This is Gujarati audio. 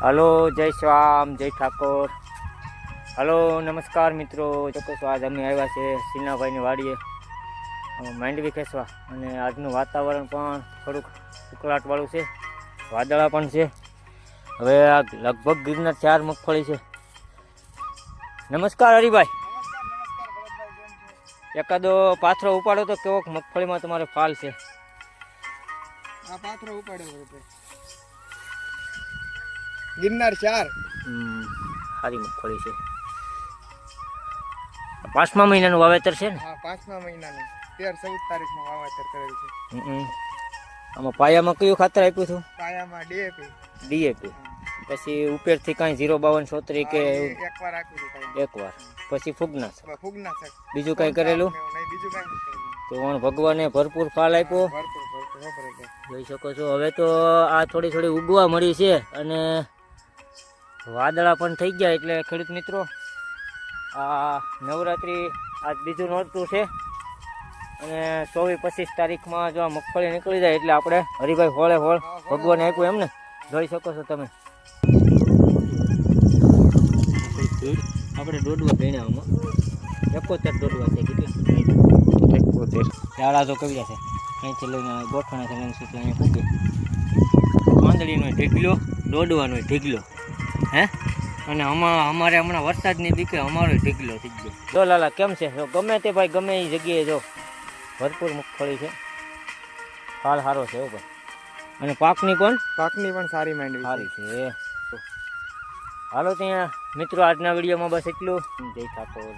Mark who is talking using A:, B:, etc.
A: હલો, જય શ્યામ, જય ઠાકોર. હલો, નમસ્કાર મિત્રો. ચોક્કસ આજ અમે આવ્યા છે સીનાભાઈની વાડીએ માંડવી ખેંચવા, અને આજનું વાતાવરણ પણ થોડુંક ઉકળાટવાળું છે, વાદળા પણ છે. હવે આ લગભગ ગીરના 4 મગફળી છે. નમસ્કાર હરિભાઈ. એકાદો પાથરો ઉપાડો તો કેવો મગફળીમાં તમારે ફાલ છે?
B: આ પાથરો ઉપાડ્યો હતો ગિરનાર 4.
A: સારી મગફળી છે. 5મા મહિનાનું વાવેતર છે ને?
B: હા, 5મા મહિનાનું 13-14 તારીખમાં વાવેતર કરેલ છે.
A: આમાં પાયામાં કયું ખાતર આપ્યું હતું?
B: પાયામાં
A: ડીએપી. પછી ઉપરથી કાંઈ 05273 કે
B: એકવાર આપ્યું હતું.
A: એકવાર. પછી ફૂગનાશક. બીજું
B: કાંઈ
A: કાંઈ કરેલું?
B: નહીં, બીજું કાંઈ નથી.
A: તો ભગવાને ભરપૂર ફાલ આપ્યો. જોઈ શકો છો. હવે તો આ થોડી થોડી ઉગવા મળી છે, અને વાદળા પણ થઈ ગયા. એટલે ખેડૂત મિત્રો, આ નવરાત્રિ આજ બીજું નોરતું છે, અને 24-25 તારીખમાં જો આ મગફળી નીકળી જાય એટલે આપણે હરિભાઈ હોળે હોળ ભગવાને આપ્યું એમ ને. જોઈ શકો છો તમે. આપણે દોડવા ભેણ્યા આમાં 71 દોડવા છે. કેટલા? 71. શાળા તો કવિ છે. અહીંથી લઈને ગોઠવાના છે લઈને સુધી અહીંયા પૂગે. માંદડીનો ઢીગલો, દોડવાનો ઢીગલો. હે? અને અમારે હમણાં વરસાદની બીકે અમારો ઢીગલો થઈ ગયો. જો લાલા કેમ છે? જો ગમે તે ભાઈ, ગમે એ જગ્યાએ જો ભરપૂર મગફળી છે. ફાલ સારો છે ભાઈ. અને પાકની પણ
B: સારી માંડવી
A: સારી છે. હાલો ત્યાં મિત્રો, આજના વિડીયોમાં બસ એટલું. જય ઠાકોર.